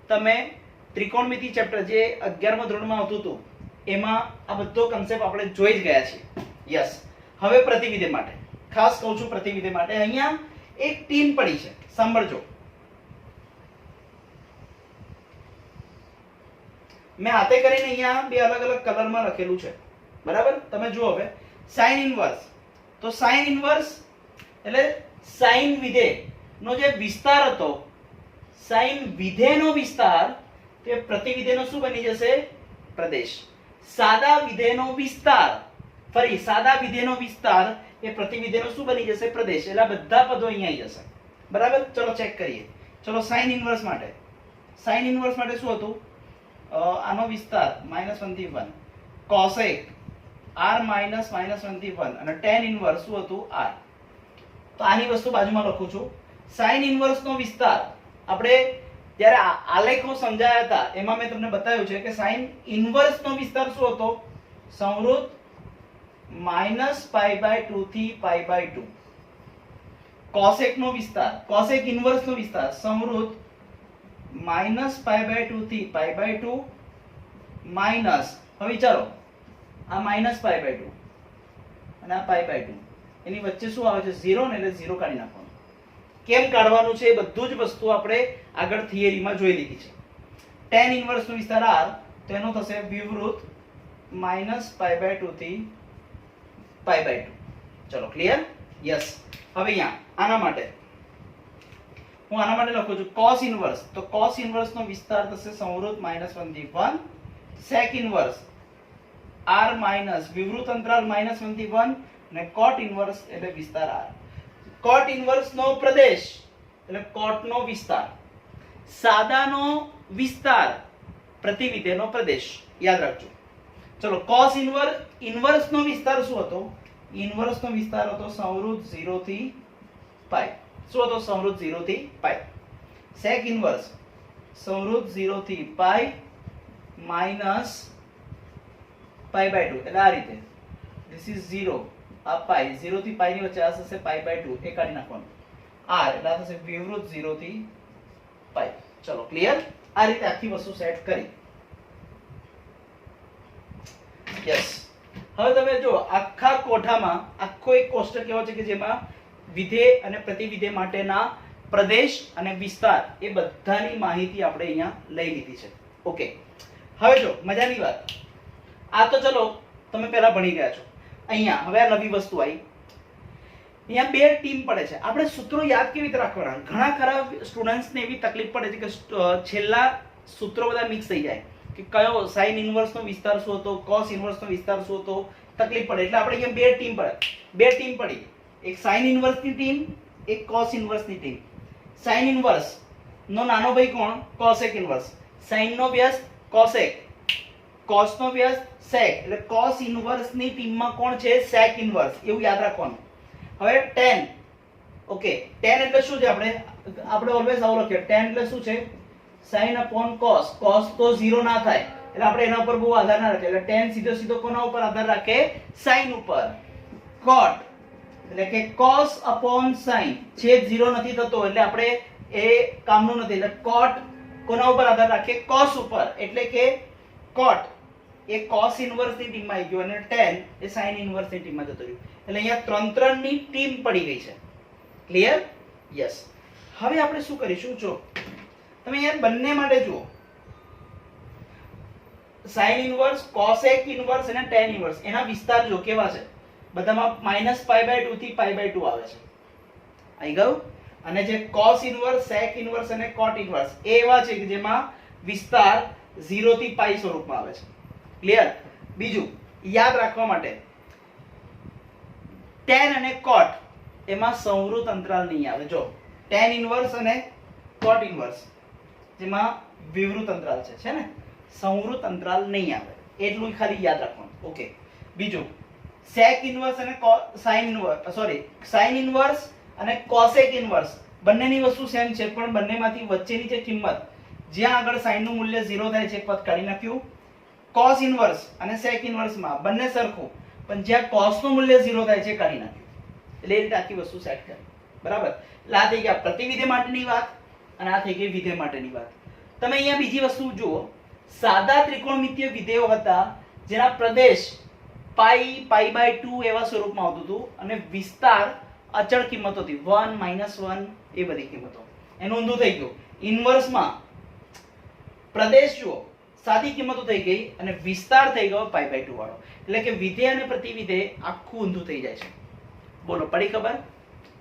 તમે ત્રિકોણમિતિ ચેપ્ટર જે 11મા ધોરણમાં આવતું હતું એમાં આ બધો કન્સેપ્ટ આપણે જોઈ જ ગયા છીએ. યસ, હવે પ્રતિવિધેય માટે ખાસ કહું છું. પ્રતિવિધેય માટે અહીંયા એક ટીન પડી છે, સાંભળજો. મેં હાથે કરીને અહીંયા બે અલગ અલગ કલરમાં લખેલું છે, બરાબર? તમે જુઓ હવે sin ઇન્વર્સ. તો sin ઇન્વર્સ એટલે sin વિધેય નો જે વિસ્તાર હતો, sin વિધેયનો વિસ્તાર તે પ્રતિવિધેયનો શું બની જશે? પ્રદેશ. સાદા વિધેયનો વિસ્તાર, ફરી સાદા વિધેયનો વિસ્તાર એ પ્રતિવિધેયનો શું બની જશે? પ્રદેશ. એટલે બધા પદો અહીંયા આવી જશે. બરાબર. ચલો ચેક કરીએ. ચલો સાઇન ઇનવર્સ માટે, સાઇન ઇનવર્સ માટે શું હતું? આનો વિસ્તાર -1 થી 1, કોસેક r -1 થી 1 અને tan ઇનવર્સ શું હતું? r. તો આની વસ્તુ બાજુમાં લખું છું. સાઇન ઇનવર્સ નો વિસ્તાર આપણે જ્યારે આલેખો સમજાયા હતા એમાં મેં તમને બતાવ્યું છે કે સાઇન ઇનવર્સ નો વિસ્તાર શું હતો? સંવૃત્ત -π/2 થી π/2. કોસેક નો વિસ્તાર, કોસેક ઇનવર્સ નો વિસ્તાર સંવૃત્ત -π/2 થી π/2 માઈનસ, હવે વિચારો આ -π/2 અને આ π/2, એની વચ્ચે શું આવે છે? 0 ને, એટલે 0 કાઢી નાખવાનું. કેમ કાઢવાનું છે એ બધું જ વસ્તુ આપણે આગળ થિયરીમાં જોઈ લીધી છે. tan ઇનવર્સ નો વિસ્તાર r, તો એનો થશે વિવૃત -π/2 થી π/2. ચલો ક્લિયર? યસ. હવે અહીંયા આના માટે હું આના માટે લખું છું cos ઇનવર્સ, તો cos ઇનવર્સ નો વિસ્તાર થશે સંવૃત્ત -1 થી 1, sec ઇનવર્સ r માઈનસ વિવૃત અંતરાલ -1 થી 1 અને cot ઇનવર્સ એટલે વિસ્તાર r. cot ઇનવર્સ નો પ્રદેશ એટલે cot નો વિસ્તાર, સાદાનો વિસ્તાર, પ્રતિવિધેયનો પ્રદેશ. યાદ રાખજો. ચલો cos ઇનવર્સ નો વિસ્તાર શું હતો? ઇનવર્સ નો વિસ્તાર હતો સંવૃત્ત 0 થી π. શું હતો? સંવૃત્ત 0 થી π. sec ઇનવર્સ સંવૃત્ત 0 થી π માઈનસ π/2, એટલે આ રીતે. ધીસ ઇઝ 0, આ π, 0 થી π ની વચ્ચે આ થશે π/2, એ કાઢી નાખવાનું. r એટલે આ થશે વિવૃત 0 થી π. ચલો ક્લિયર? આ રીતે આખી વસ્તુ સેટ કરી. યસ. હવે તમે જો આખા કોઠામાં આખો એક કોષ્ટક એવો છે કે જેમાં વિધેય અને પ્રતિવિધેય માટેના પ્રદેશ અને વિસ્તાર એ બધાની માહિતી આપણે અહીંયા લઈ લીધી છે. ઓકે. હવે જો મજાની વાત, આ તો ચલો તમે પહેલા ભણી ગયા છો. અહીંયા હવે આ નવી વસ્તુ આવી. અહીંયા બે ટીમ પડે છે. આપણે સૂત્રો યાદ કેવી રીતે રાખવાના? ઘણા ખરા સ્ટુડન્ટ્સને એવી તકલીફ પડે છે કે છેલ્લા સૂત્રો બધા મિક્સ થઈ જાય કે કયો સાઇન ઇનવર્સ નો વિસ્તાર શું હતો, cos ઇનવર્સ નો વિસ્તાર શું હતો, તકલીફ પડે. એટલે આપણે અહીંયા બે ટીમ પડે, બે ટીમ પડી. એક સાઇન ઇનવર્સ ની ટીમ, એક cos ઇનવર્સ ની ટીમ. સાઇન ઇનવર્સ નો નાનો ભાઈ કોણ? cosec inverse. સાઇન નો વ્યસ્ત cosec, cos નો વ્યસ્ત sec, એટલે cos ઇનવર્સ ની ટીમમાં કોણ છે? sec inverse. એવું યાદ રાખવાનું. હવે tan, ઓકે, tan એટલે શું છે? આપણે ઓલવેઝ આવું લખીએ. tan એટલે શું છે? sin upon cos. cos તો 0 ના થાય એટલે આપણે એના ઉપર બહુ આધાર ના રાખીએ. એટલે tan સીધો સીધો કોના ઉપર આધાર રાખે? sin ઉપર. cot એટલે કે cos upon sin, છેદ 0 નથી થતો એટલે આપણે એ કામનું નથી. એટલે cot કોના ઉપર આધાર રાખે? cos ઉપર. એટલે કે cot એ cos ઇનવર્સ ની ટીમમાં આવી ગયો અને tan એ sin ઇનવર્સ ની ટીમમાં જતો રહ્યો. એટલે અહીંયા ત્રણ ની ટીમ પડી ગઈ છે. ક્લિયર? યસ. હવે આપણે શું કરીશું? જો તમે યાર બંને માટે જુઓ, sin ઇનવર્સ, cosec ઇનવર્સ અને tan ઇનવર્સ, એના વિસ્તાર જો કેવા છે? બધામાં -π/2 થી π/2 આવે છે. આવી ગયું? અને જે cos ઇનવર્સ, sec ઇનવર્સ અને cot ઇનવર્સ એ એવા છે કે જેમાં વિસ્તાર 0 થી π સ્વરૂપમાં આવે છે. ક્લિયર? બીજું યાદ રાખવા માટે, tan અને cot એમાં સંવૃત્ત અંતરાલ નહીં આવે. જો tan ઇનવર્સ અને cot ઇનવર્સ જેમાં વિવૃત અંતરાલ છે ને, સંવૃત્ત અંતરાલ નહીં આવે. એટલું ખાલી યાદ રાખવાનું. ઓકે. બીજું sec ઇનવર્સ અને sin inverse, sorry, sin inverse અને cosec ઇનવર્સ બંનેની વસ્તુ સેમ છે, પણ બંનેમાંથી વચ્ચેની જે કિંમત જ્યાં આગળ sin નું મૂલ્ય 0 થાય છે પદ કાઢી નાખ્યું. cos ઇનવર્સ અને sec ઇનવર્સમાં બંને સરખું, પણ જ્યાં cos નું મૂલ્ય 0 થાય છે કાઢી નાખ્યું. એટલે એ રીતે આખી વસ્તુ સેટ કરી. બરાબર? એટલે આ થઈ ગયા પ્રતિવિધેય માટેની વાત અને આ થઈ ગઈ વિધેય માટેની વાત. તમે અહીંયા બીજી વસ્તુ જુઓ, સાદા ત્રિકોણમિતીય વિધેયો હતા જેના પ્રદેશ π/2 એવા સ્વરૂપમાં આવતું હતું અને વિસ્તાર અચળ કિંમતો હતી, 1 -1 એ બધી કિંમતો. એનું ઊંધું થઈ ગયું. ઇનવર્સમાં પ્રદેશ જુઓ, સાદી કિંમતો થઈ ગઈ અને વિસ્તાર થઈ ગયો π/2 વાળો. એટલે કે વિધેય અને પ્રતિવિધેય આખું ઊંધું થઈ જાય છે. બોલો, પડી ખબર?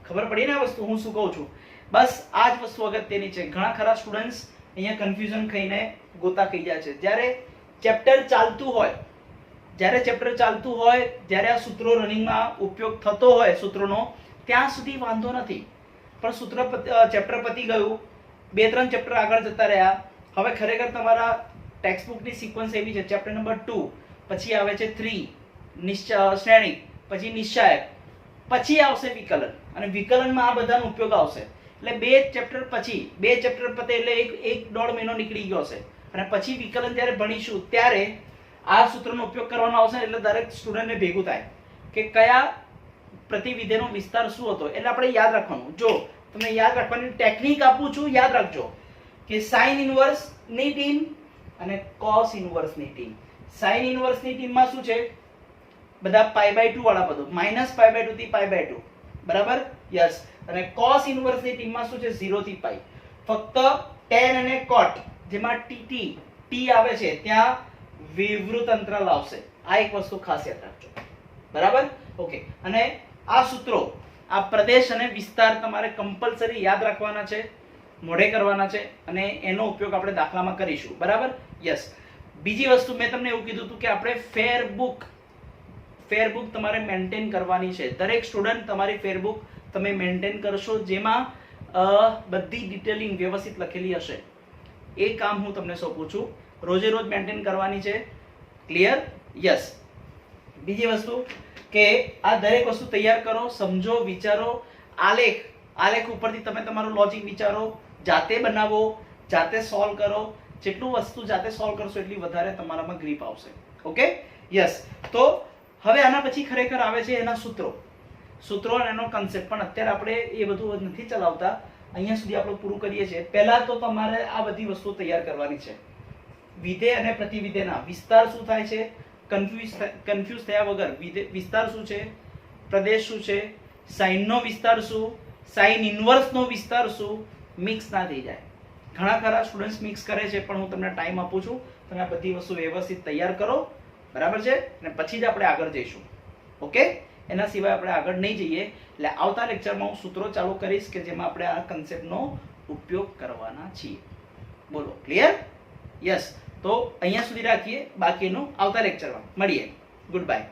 ખબર પડી ને આ વસ્તુ હું શું કહું છું? બસ આ જ વસ્તુ અગત્યની છે. ઘણા ખરા સ્ટુડન્ટ્સ અહીંયા કન્ફ્યુઝન ખાઈને ગોતા ખાઈ જાય છે. જ્યારે ચેપ્ટર ચાલતું હોય, જ્યારે આ સૂત્રો રનિંગમાં ઉપયોગ થતો હોય સૂત્રોનો, ત્યાં સુધી વાંધો નથી. પણ સૂત્ર ચેપ્ટર પતી ગયું, 2-3 ચેપ્ટર આગળ જતા રહ્યા. હવે ખરેખર તમારા ટેક્સ્ટબુકની સિક્વન્સ એવી છે, ચેપ્ટર નંબર 2 પછી આવે છે 3 શ્રેણી, પછી નિશ્ચાયક, પછી આવશે વિકલન, અને વિકલનમાં આ બધાનો ઉપયોગ આવશે. એટલે 2 ચેપ્ટર પછી 2 ચેપ્ટર પતે એટલે એક દોઢ મહિનો નીકળી ગયો હશે, અને પછી વિકલન જ્યારે ભણીશું ત્યારે આ સૂત્રનો ઉપયોગ કરવાનો આવશે. એટલે દરેક સ્ટુડન્ટને ભેગું થાય કે કયા પ્રતિવિધેયનો વિસ્તાર શું હતો. એટલે આપણે યાદ રાખવાનું. જો તમને યાદ રાખવાની ટેકનિક આપું છું, યાદ રાખજો કે સાઇન ઇનવર્સ ની ટીમ અને કોસ ઇનવર્સ ની ટીમ. સાઇન ઇનવર્સ ની ટીમમાં શું છે, બધા π/2 વાળા પદો, -π/2 થી π/2, બરાબર? યસ. અને કોસ ઇનવર્સ ની ટીમમાં શું છે, 0 થી π. ફક્ત tan અને cot જેમાં t આવે છે ત્યાં વિવૃત અંતરાલ આવશે. આ એક વસ્તુ ખાસ યાદ રાખજો, બરાબર? ઓકે. અને આ સૂત્રો, આ પ્રદેશ અને વિસ્તાર તમારે કમ્પલસરી યાદ રાખવાના છે, મોઢે કરવાના છે, અને એનો ઉપયોગ આપણે દાખલામાં કરીશું, બરાબર? યસ. બીજી વસ્તુ મેં તમને એવું કીધું હતું કે આપણે ફેરબુક તમારે મેન્ટેન કરવાની છે. દરેક સ્ટુડન્ટ તમારી ફેરબુક તમે મેન્ટેન કરશો, જેમાં બધી ડિટેલિંગ વ્યવસ્થિત લખેલી હશે. એ કામ હું તમને સોંપું છું, રોજે રોજ મેન્ટેન કરવાની છે. ક્લિયર? યસ. બીજી વસ્તુ કે આ દરેક વસ્તુ તૈયાર કરો, સમજો, વિચારો. આલેખ ઉપરથી તમે તમારું લોજિક વિચારો, જાતે બનાવો, જાતે સોલ્વ કરો. જેટલું વસ્તુ જાતે સોલ્વ કરશો એટલી વધારે તમારામાં ગ્રીપ આવશે. ઓકે? યસ. તો હવે આના પછી ખરેખર આવે છે એના સૂત્રો અને એનો કન્સેપ્ટ. પણ અત્યારે આપણે એ બધું નથી ચલાવતા, અહીંયા સુધી આપણે પૂરું કરીએ છીએ. પહેલા તો તમારે આ બધી વસ્તુ તૈયાર કરવાની છે. વિધેય અને પ્રતિવિધેયના વિસ્તાર શું થાય છે, કન્ફ્યુઝ થયા વગર વિસ્તાર શું છે, પ્રદેશ શું છે, સાઇનનો વિસ્તાર શું, સાઇન ઇનવર્સનો વિસ્તાર શું, મિક્સ ના થઈ જાય. ઘણા ખરા સ્ટુડન્ટ્સ મિક્સ કરે છે, પણ હું તમને ટાઈમ આપું છું, તમે આ બધી વસ્તુ વ્યવસ્થિત તૈયાર કરો, બરાબર છે? અને પછી જ આપણે આગળ જઈશું. ઓકે? એના સિવાય આપણે આગળ નહીં જઈએ. એટલે આવતા લેક્ચરમાં હું સૂત્રો ચાલુ કરીશ કે જેમાં આપણે આ કન્સેપ્ટનો ઉપયોગ કરવાના છીએ. બોલો, ક્લિયર? યસ. તો અહીંયા સુધી રાખીએ, બાકીનું આવતા લેક્ચરમાં મળીએ. Good bye.